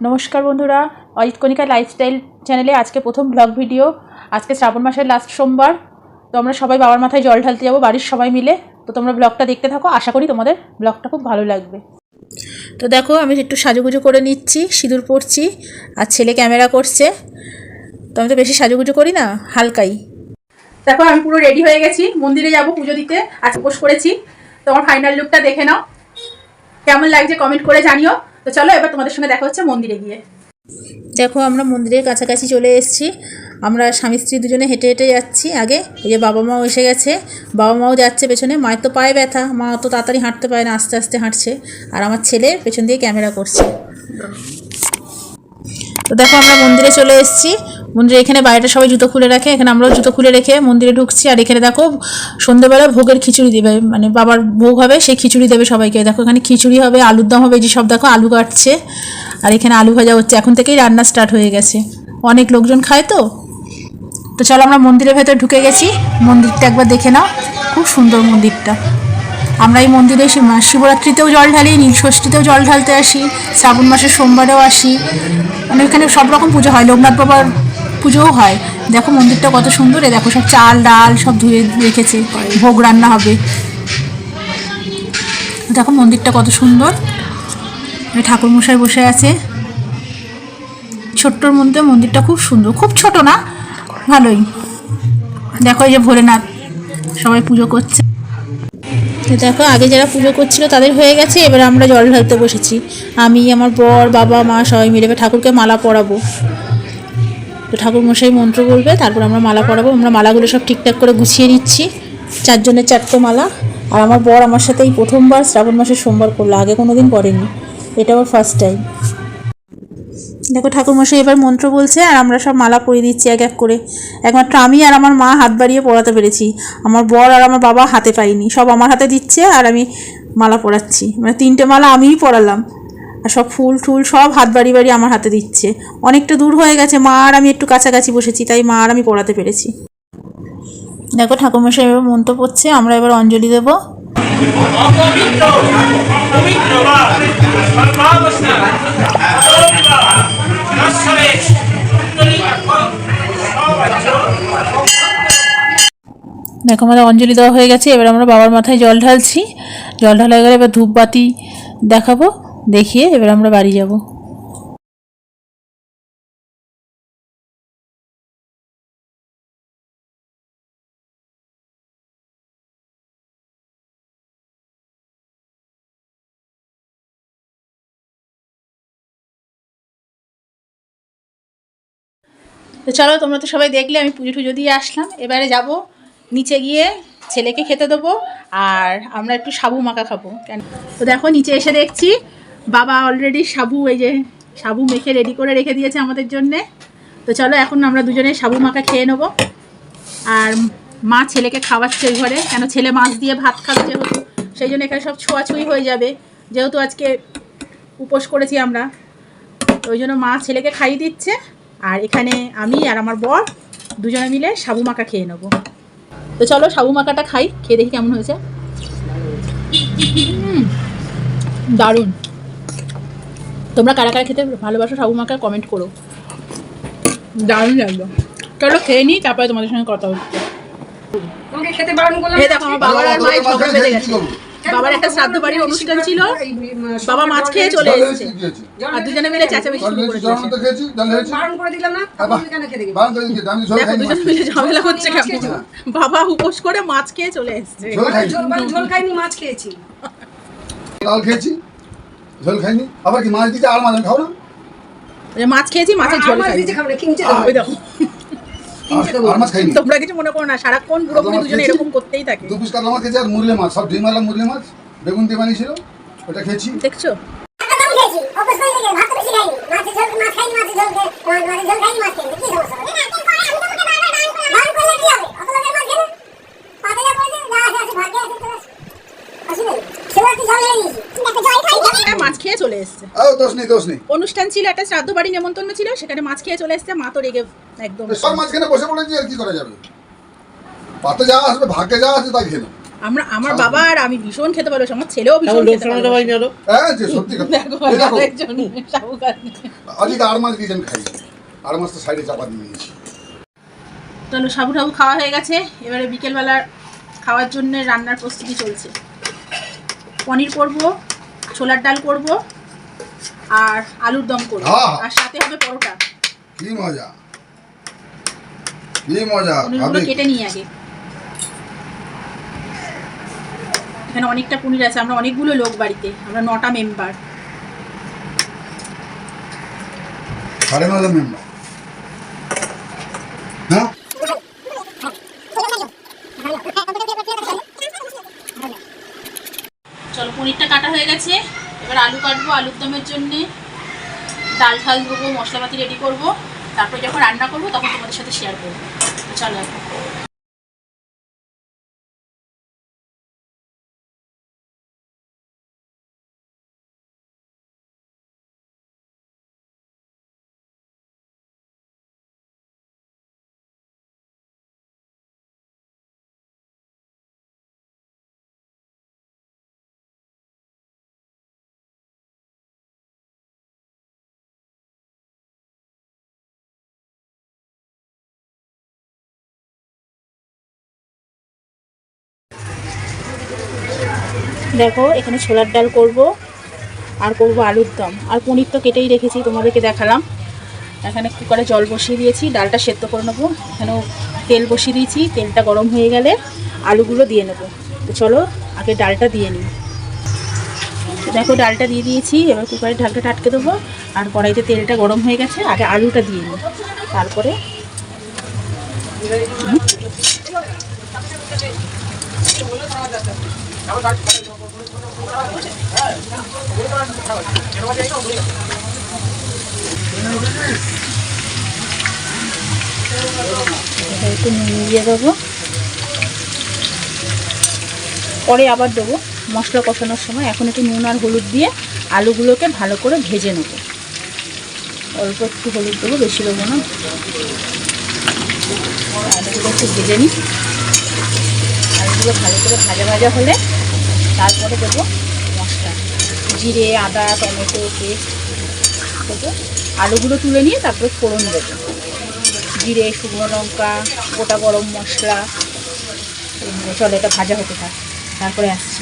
নমস্কার বন্ধুরা, অজিত কণিকা লাইফস্টাইল চ্যানেলে আজকে প্রথম ব্লগ ভিডিও। আজকে শ্রাবণ মাসের লাস্ট সোমবার, তো আমরা সবাই বাবার মাথায় জল ঢালতে যাবো বাড়ির সবাই মিলে। তো তোমরা ব্লগটা দেখতে থাকো, আশা করি তোমাদের ব্লগটা খুব ভালো লাগবে। তো দেখো আমি একটু সাজুগুজু করে নিচ্ছি, সিঁদুর পরছি, আর ছেলে ক্যামেরা করছে। তো আমি তো বেশি সাজুগুজু করি না, হালকাই। দেখো আমি পুরো রেডি হয়ে গেছি, মন্দিরে যাব পুজো দিতে। আজ উপোস করেছি। তো আমার ফাইনাল লুকটা দেখে নাও, কেমন লাগছে কমেন্ট করে জানিও। তো চলো এবার তোমাদের সঙ্গে দেখা হচ্ছে মন্দিরে গিয়ে। দেখো আমরা মন্দিরের কাছাকাছি চলে এসেছি। আমরা স্বামী স্ত্রী দুজনে হেঁটে হেঁটে যাচ্ছি। আগে এই যে বাবা মাও এসে গেছে, বাবা মাও যাচ্ছে পেছনে। মায়ের তো পায়ে ব্যথা, মা অত তাড়াতাড়ি হাঁটতে পারে না, আস্তে আস্তে হাঁটছে। আর আমার ছেলে পেছন দিয়ে ক্যামেরা করছে। তো দেখো আমরা মন্দিরে চলে এসেছি। মন্দিরে এখানে বাইরেটা সবাই জুতো খুলে রাখে, এখানে আমরাও জুতো খুলে রেখে মন্দিরে ঢুকছি। আর এখানে দেখো সন্ধ্যেবেলা ভোগের খিচুড়ি দেবে, মানে বাবার ভোগ হবে, সেই খিচুড়ি দেবে সবাইকে। দেখো এখানে খিচুড়ি হবে, আলুর দম হবে, এই যে সব দেখো আলু কাটছে। আর এখানে আলু ভাজা হচ্ছে, এখন থেকেই রান্না স্টার্ট হয়ে গেছে। অনেক লোকজন খায় তো। তো চলো আমরা মন্দিরের ভেতর ঢুকে গেছি। মন্দিরটা একবার দেখে নাও, খুব সুন্দর মন্দিরটা। আমরা এই মন্দিরে শিবরাত্রিতেও জল ঢালি, নীলষষ্ঠীতেও জল ঢালতে আসি, শ্রাবণ মাসের সোমবারেও আসি। মানে এখানে সব রকম পুজো হয়, লোকনাথ বাবার পুজোও হয়। দেখো মন্দিরটা কত সুন্দর। এ দেখো সব চাল ডাল সব ধুয়ে রেখেছে, ভোগ রান্না হবে। দেখো মন্দিরটা কত সুন্দর। ঠাকুরমশাই বসে আছে ছোট্টর মধ্যে। মন্দিরটা খুব সুন্দর, খুব ছোট না, ভালোই। দেখো এই যে ভোলেনাথ সবাই পুজো করছে। দেখো আগে যারা পুজো করছিল তাদের হয়ে গেছে, এবার আমরা জল ঢালতে বসেছি। আমি, আমার বর, বাবা, মা সবাই মিলে ঠাকুরকে মালা পরাবো। তো ঠাকুর মশাই মন্ত্র বলবে, তারপর আমরা মালা পরাবো। আমরা মালাগুলো সব ঠিকঠাক করে গুছিয়ে নিচ্ছি, 4 জনের 4টে মালা। আর আমার বর আমার সাথে এই প্রথমবার শ্রাবণ মাসের সোমবার করলো, আগে কোনো দিন করেনি, এটা ওর ফার্স্ট টাইম। দেখো ঠাকুরমশাই এবার মন্ত্র বলছে, আর আমরা সব মালা পরিয়ে দিচ্ছি এক এক করে। একমাত্র আমি আর আমার মা হাত বাড়িয়ে পরাতে পেরেছি, আমার বর আর আমার বাবা হাতে পাইনি। সব আমার হাতে দিচ্ছে আর আমি মালা পরাচ্ছি, মানে 3টে মালা আমিই পরালাম। আর সব ফুল টুল সব হাত বাড়ি বাড়ি আমার হাতে দিচ্ছে। অনেকটা দূর হয়ে গেছে, মা আর আমি একটু কাছাকাছি বসেছি, তাই মা আর আমি পরাতে পেরেছি। দেখো ঠাকুরমশাই এবার মন্ত্র পড়ছে, আমরা এবার অঞ্জলি দেবো। দেখো আমাদের অঞ্জলি দেওয়া হয়ে গেছে, এবার আমরা বাবার মাথায় জল ঢালছি। জল ঢালা হয়ে গেলে এবার ধূপবাতি দেখাবো, দেখিয়ে এবার আমরা বাড়ি যাব। তো চলো, তোমরা তো সবাই দেখলে আমি পুজো টুজো দিয়ে আসলাম। এবারে যাব নিচে গিয়ে ছেলেকে খেতে দেবো, আর আমরা একটু সাবু মাখা খাবো। কেন তো দেখো নিচে এসে দেখছি বাবা অলরেডি সাবু, এই যে সাবু মেখে রেডি করে রেখে দিয়েছে আমাদের জন্যে। তো চলো এখন আমরা দুজনে সাবু মাখা খেয়ে নেবো। আর মা ছেলেকে খাওয়াচ্ছে ওই ঘরে, কেন ছেলে মাছ দিয়ে ভাত খাবে যেহেতু, সেই জন্য এখানে সব ছোঁয়াছুঁই হয়ে যাবে, যেহেতু আজকে উপোস করেছি আমরা। তো ওই জন্য মা ছেলেকে খাইয়ে দিচ্ছে, আর এখানে আমি আর আমার বর দুজনে মিলে সাবু মাখা খেয়ে নেবো। তো চলো সাবু মাখাটা খাই, খেয়ে দেখি কেমন হয়েছে। দারুণ। তোমরা কারা কারা খেতে ভালোবাসো সাবু মাখা কমেন্ট করো, দারুণ লাগলো। চলো খেয়ে নিই, তারপরে তোমাদের সঙ্গে কথা হচ্ছে। দেখো আমার বাবার আর মায়ের ঝগড়া বেঁধে গেছে। বাবার একটা শ্রাদ্ধ বাড়ির অনুষ্ঠান ছিল, বাবা মাছ খেয়ে চলে এসেছে, আর দুজনে মিলে চেঁচামেচি শুরু করে দিয়েছে। দেখো দুজনে মিলে ঝামেলা হচ্ছে কেমন। বাবা উপোস করে মাছ খেয়ে চলে এসেছে। ঝোল খাইনি, মাছ খেয়েছি। ডাল খেয়েছি, ঝোল খাইনি। আবার কি মাছ দিতে আর মাছ খাও না? মাছ খেয়েছি, মাছের ঝোল খাইনি। তোমরা কিছু মনে করো না, সারাক্ষণ পুরোপুরি দুজনে এরকম করতেই থাকে। 2 পিস কাতলা মাছ খেয়েছি, আর মুরলে মাছ, সব ডিমালা মুরলে মাছ, বেগুন দিয়ে বানিয়েছিল, ওটা খেয়েছি। দেখছো মাছ খেয়ে চলে এসছে। দোষ নেই। অনুষ্ঠান ছিল, একটা শ্রাদ্ধ বাড়ি নেমন্তন্ন ছিল, সেখানে মাছ খেয়ে চলে এসছে। মা তো রেগে একদম সব মাঝখানে বসে পড়েছি, আর কি করা যাবে? পাতে যা আসবে, ভাগ্যে যা আছে তাই খেলো। আমার বাবা আর আমি ভীষণ খেতে ভালোবাসি, আমার ছেলেও ভীষণ খেতে ভালোবাসে। হ্যাঁ যে সত্যি কথা। দেখো এই দেখো একজন সাবু খাচ্ছে। আজকে আর মাছ দিয়েছেন খাই, আর মাছ তো সাইডে চাপা দিয়ে দিয়েছি। চলো সাবু টাবু খাওয়া হয়ে গেছে, এবারে বিকেলবেলার খাওয়ার জন্য রান্নার প্রস্তুতি চলছে। পনির করব, ছোলার ডাল করব, আর আলুর দম করব, আর সাথে হবে পরোটা। কি মজা, কি মজা। পনিরগুলো কেটে নিই আগে। এখানে অনেকটা পনির আছে, আমরা অনেকগুলো লোক বাড়িতে, আমরা 9টা মেম্বার। 9.5 মেম্বার না? চলো পনিরটা কাটা হয়ে গেছে, এবার আলু কাটবো আলুর দমের জন্যে। ডাল ঠাল দেবো, মশলাপাতি রেডি করব, তারপরে যখন রান্না করবো তখন তোমাদের সাথে শেয়ার করবো। চলো এখন দেখো এখানে ছোলার ডাল করব, আর করব আলুর দম, আর পনির তো কেটেই রেখেছি, তোমাদেরকে দেখালাম। এখানে কুকারে জল বসিয়ে দিয়েছি, ডালটা সেদ্ধ করে নেবো। এখানেও তেল বসিয়ে দিয়েছি, তেলটা গরম হয়ে গেলে আলুগুলো দিয়ে নেবো। তো চলো আগে ডালটা দিয়ে নিই। দেখো ডালটা দিয়ে দিয়েছি, এবার কুকারের ঢাকটা আটকে দেবো, আর কড়াইতে তেলটা গরম হয়ে গেছে, আগে আলুটা দিয়ে নিই, তারপরে একটু নুন দিয়ে দেবো, পরে আবার দেবো মশলা কষানোর সময়। এখন একটু নুন আর হলুদ দিয়ে আলুগুলোকে ভালো করে ভেজে নেব। অল্প একটু হলুদ দেবো, বেশি দেবো না। আলুগুলো একটু ভেজে নিই, আলুগুলো ভালো করে ভাজা ভাজা হলে তারপরে দেবো মশলা, জিরে, আদা, টমেটো পেস্ট দেবো। আলুগুলো তুলে নিয়ে তারপরে ফোড়ন দেবো, জিরে, শুকনো লঙ্কা, গোটা গরম মশলা। চলো এটা ভাজা হতে থাক, তারপরে আসছি।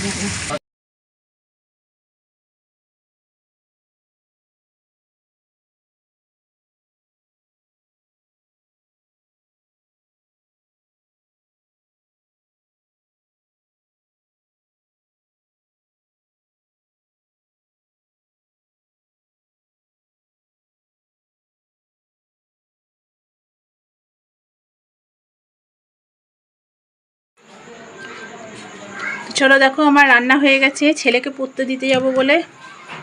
চলো দেখো আমার রান্না হয়ে গেছে, ছেলেকে পড়তে দিতে যাব বলে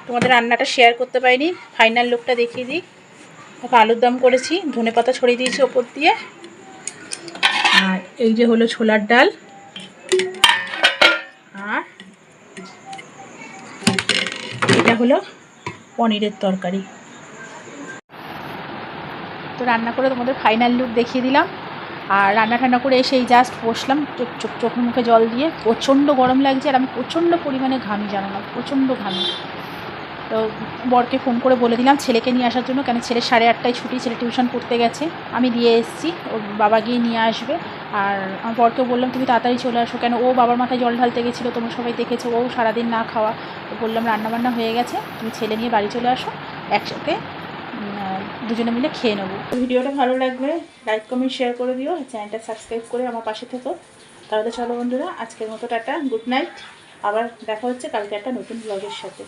তোমাদের রান্নাটা শেয়ার করতে পারিনি। ফাইনাল লুকটা দেখিয়ে দিই। দেখো আলুর দম করেছি, ধনেপাতা ছড়িয়ে দিয়েছি ওপর দিয়ে, আর এই যে হলো ছোলার ডাল, আর এটা হলো পনিরের তরকারি। তো রান্না করে তোমাদের ফাইনাল লুক দেখিয়ে দিলাম। আর রান্না ঠান্না করে এসে এই জাস্ট বসলাম, চোখের মুখে জল দিয়ে। প্রচণ্ড গরম লাগছে, আর আমি প্রচণ্ড পরিমাণে ঘামি, জানো না, প্রচণ্ড ঘামি। তো বরকে ফোন করে বলে দিলাম ছেলেকে নিয়ে আসার জন্য, কেন ছেলে 8:30টায় ছুটি, ছেলে টিউশন পড়তে গেছে। আমি দিয়ে এসেছি, ওর বাবা গিয়ে নিয়ে আসবে। আর আমার বরকেও বললাম তুমি তাড়াতাড়ি চলে আসো, কেন ও বাবার মাথায় জল ঢালতে গেছিলো, তোমরা সবাই দেখেছো, ও সারাদিন না খাওয়া। তো বললাম রান্নাবান্না হয়ে গেছে, তুমি ছেলে নিয়ে বাড়ি চলে আসো, একসাথে দুজনে মিলে খেয়ে নেবো। ভিডিওটা ভালো লাগবে লাইক কমেন্ট শেয়ার করে দিও, চ্যানেলটা সাবস্ক্রাইব করে আমার পাশে থেকো। তাহলে চলো বন্ধুরা, আজকের মতো টাটা, গুড নাইট। আবার দেখা হচ্ছে কালকে একটা নতুন ব্লগের সাথে।